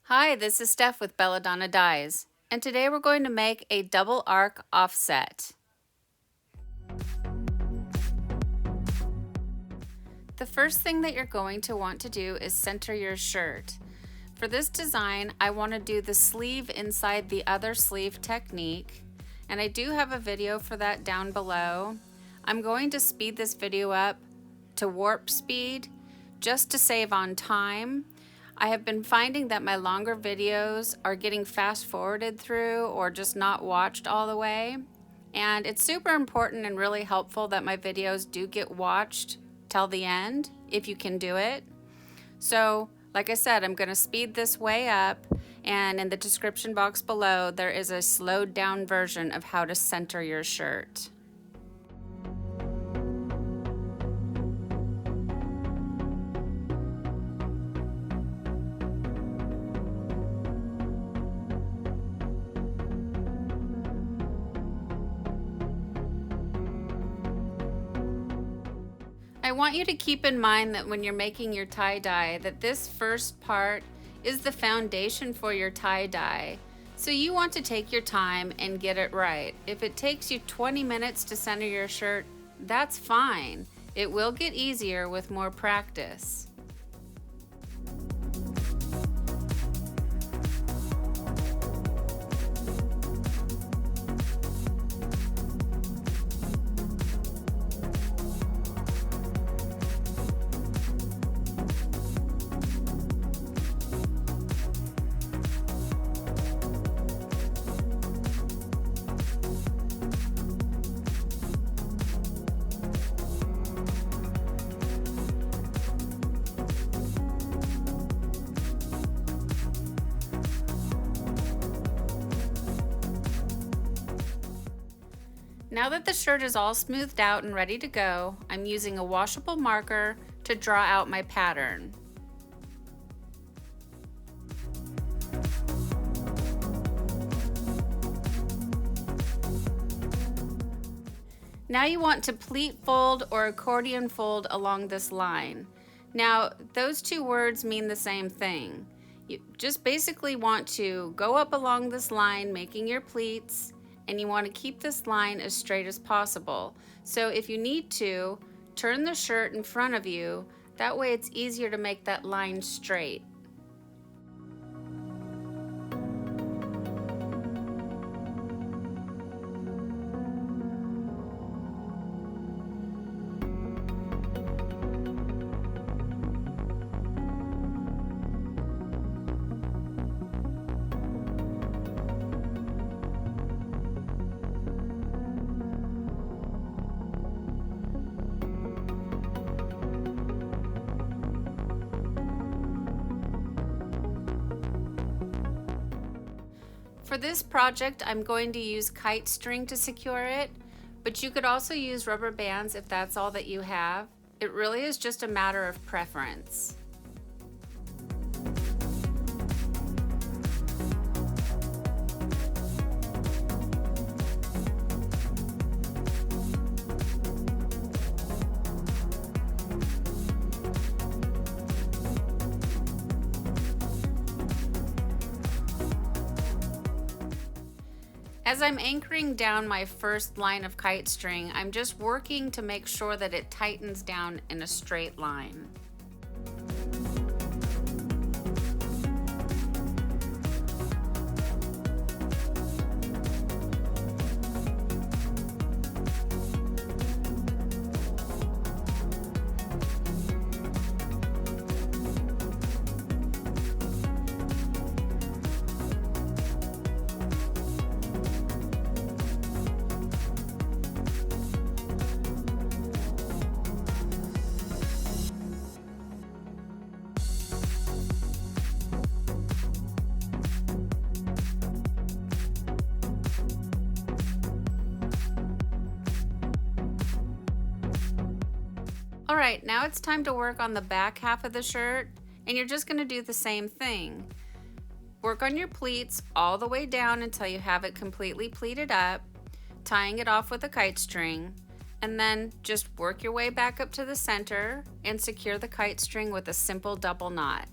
Hi, this is Steph with Belladonna Dyes, and today we're going to make a double arc offset. The first thing that you're going to want to do is center your shirt. For this design, I want to do the sleeve inside the other sleeve technique, and I do have a video for that down below. I'm going to speed this video up to warp speed just to save on time. I have been finding that my longer videos are getting fast forwarded through or just not watched all the way. And it's super important and really helpful that my videos do get watched till the end, if you can do it. So, like I said, I'm going to speed this way up, and in the description box below, there is a slowed down version of how to center your shirt. I want you to keep in mind that when you're making your tie-dye, that this first part is the foundation for your tie-dye. So you want to take your time and get it right. If it takes you 20 minutes to center your shirt, that's fine. It will get easier with more practice. Now that the shirt is all smoothed out and ready to go, I'm using a washable marker to draw out my pattern. Now you want to pleat fold or accordion fold along this line. Now those two words mean the same thing. You just basically want to go up along this line making your pleats, and you want to keep this line as straight as possible. So if you need to, turn the shirt in front of you, that way it's easier to make that line straight. For this project, I'm going to use kite string to secure it, but you could also use rubber bands if that's all that you have. It really is just a matter of preference. As I'm anchoring down my first line of kite string, I'm just working to make sure that it tightens down in a straight line. All right, now it's time to work on the back half of the shirt, and you're just going to do the same thing. Work on your pleats all the way down until you have it completely pleated up, tying it off with a kite string, and then just work your way back up to the center and secure the kite string with a simple double knot.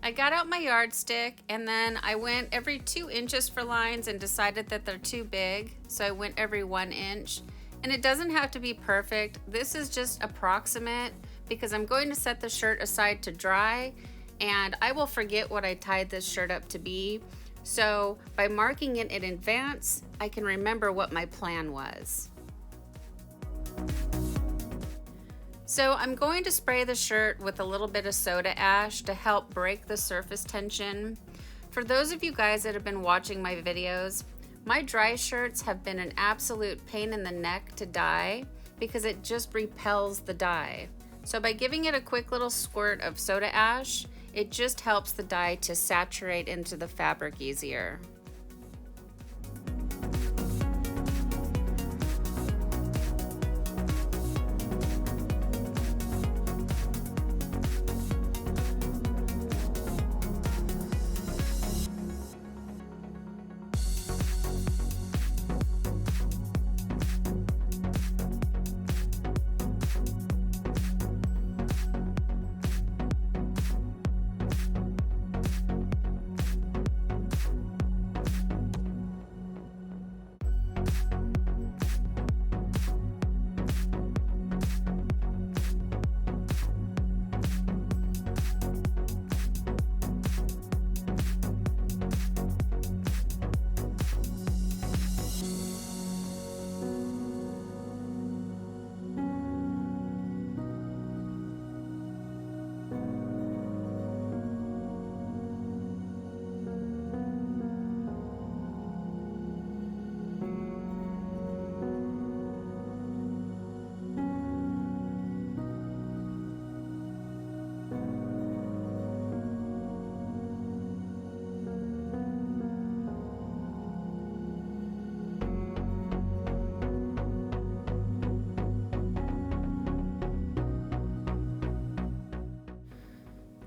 I got out my yardstick and then I went every 2 inches for lines and decided that they're too big, so I went every 1 inch. And it doesn't have to be perfect. This is just approximate because I'm going to set the shirt aside to dry and I will forget what I tied this shirt up to be. So by marking it in advance, I can remember what my plan was. So I'm going to spray the shirt with a little bit of soda ash to help break the surface tension. For those of you guys that have been watching my videos, my dry shirts have been an absolute pain in the neck to dye because it just repels the dye. So by giving it a quick little squirt of soda ash, it just helps the dye to saturate into the fabric easier.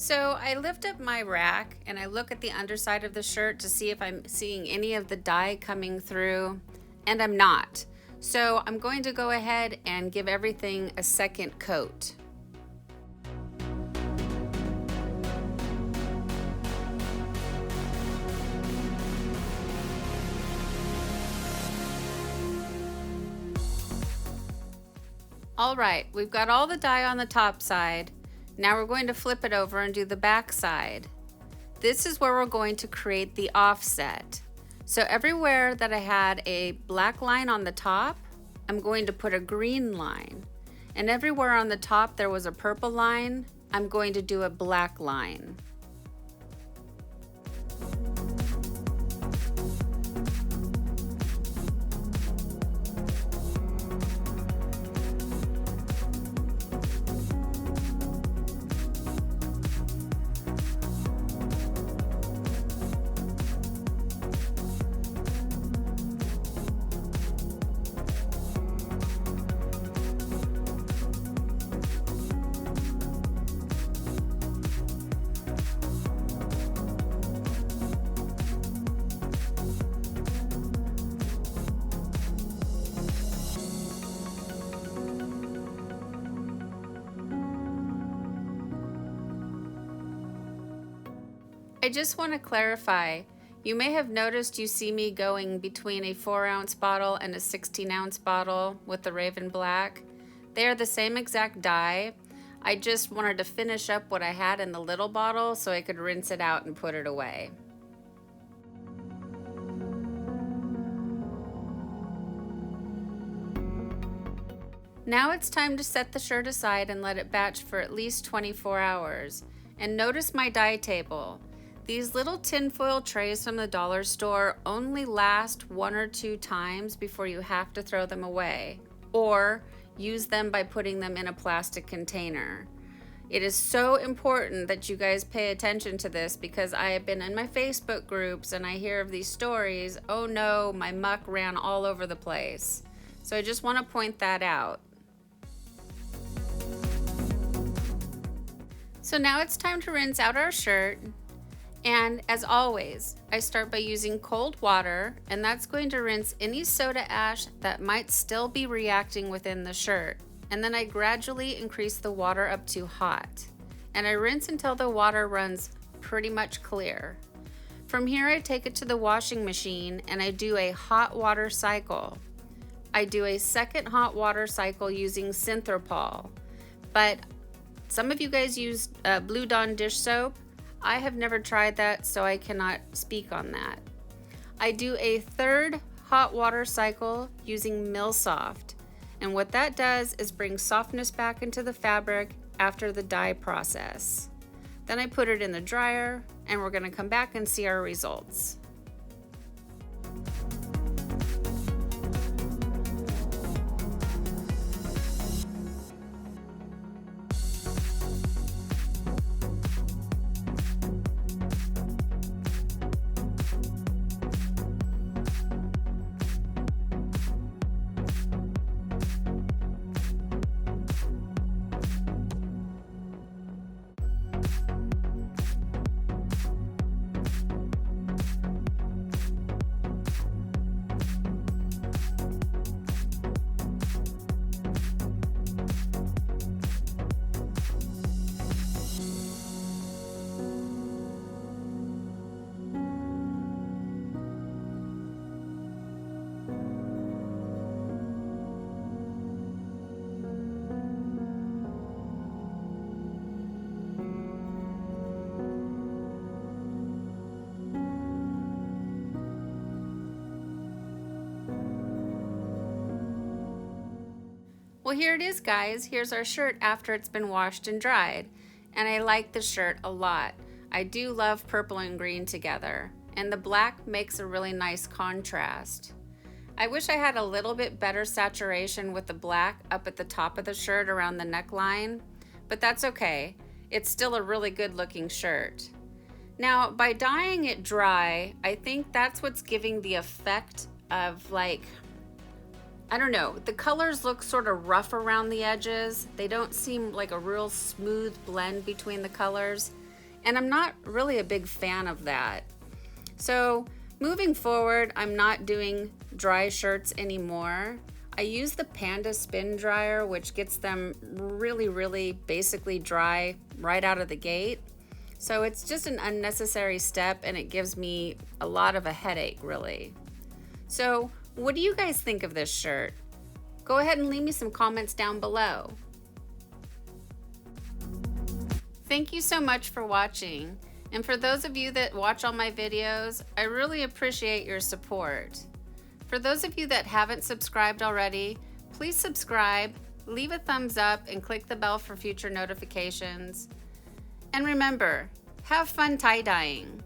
So I lift up my rack and I look at the underside of the shirt to see if I'm seeing any of the dye coming through, and I'm not. So I'm going to go ahead and give everything a second coat. All right, we've got all the dye on the top side. Now we're going to flip it over and do the back side. This is where we're going to create the offset. So everywhere that I had a black line on the top, I'm going to put a green line. And everywhere on the top there was a purple line, I'm going to do a black line. I just want to clarify, you may have noticed you see me going between a 4-ounce bottle and a 16-ounce bottle with the Raven Black. They are the same exact dye. I just wanted to finish up what I had in the little bottle so I could rinse it out and put it away. Now it's time to set the shirt aside and let it batch for at least 24 hours. And notice my dye table. These little tinfoil trays from the dollar store only last 1 or 2 times before you have to throw them away, or use them by putting them in a plastic container. It is so important that you guys pay attention to this because I have been in my Facebook groups and I hear of these stories, oh no, my muck ran all over the place. So I just want to point that out. So now it's time to rinse out our shirt. And as always, I start by using cold water, and that's going to rinse any soda ash that might still be reacting within the shirt. And then I gradually increase the water up to hot. And I rinse until the water runs pretty much clear. From here, I take it to the washing machine and I do a hot water cycle. I do a second hot water cycle using Synthropol, but some of you guys use Blue Dawn dish soap. I have never tried that, so I cannot speak on that. I do a third hot water cycle using Millsoft, and what that does is bring softness back into the fabric after the dye process. Then I put it in the dryer, and we're going to come back and see our results. Well, here it is, guys. Here's our shirt after it's been washed and dried. And I like the shirt a lot. I do love purple and green together. And the black makes a really nice contrast. I wish I had a little bit better saturation with the black up at the top of the shirt around the neckline, but that's okay. It's still a really good looking shirt. Now, by dyeing it dry, I think that's what's giving the effect of, like, I don't know, the colors look sort of rough around the edges. They don't seem like a real smooth blend between the colors, and I'm not really a big fan of that. So moving forward, I'm not doing dry shirts anymore. I use the Panda spin dryer, which gets them really basically dry right out of the gate. So it's just an unnecessary step, and it gives me a lot of a headache, really. So what do you guys think of this shirt? Go ahead and leave me some comments down below. Thank you so much for watching. And for those of you that watch all my videos, I really appreciate your support. For those of you that haven't subscribed already, please subscribe, leave a thumbs up, and click the bell for future notifications. And remember, have fun tie-dyeing.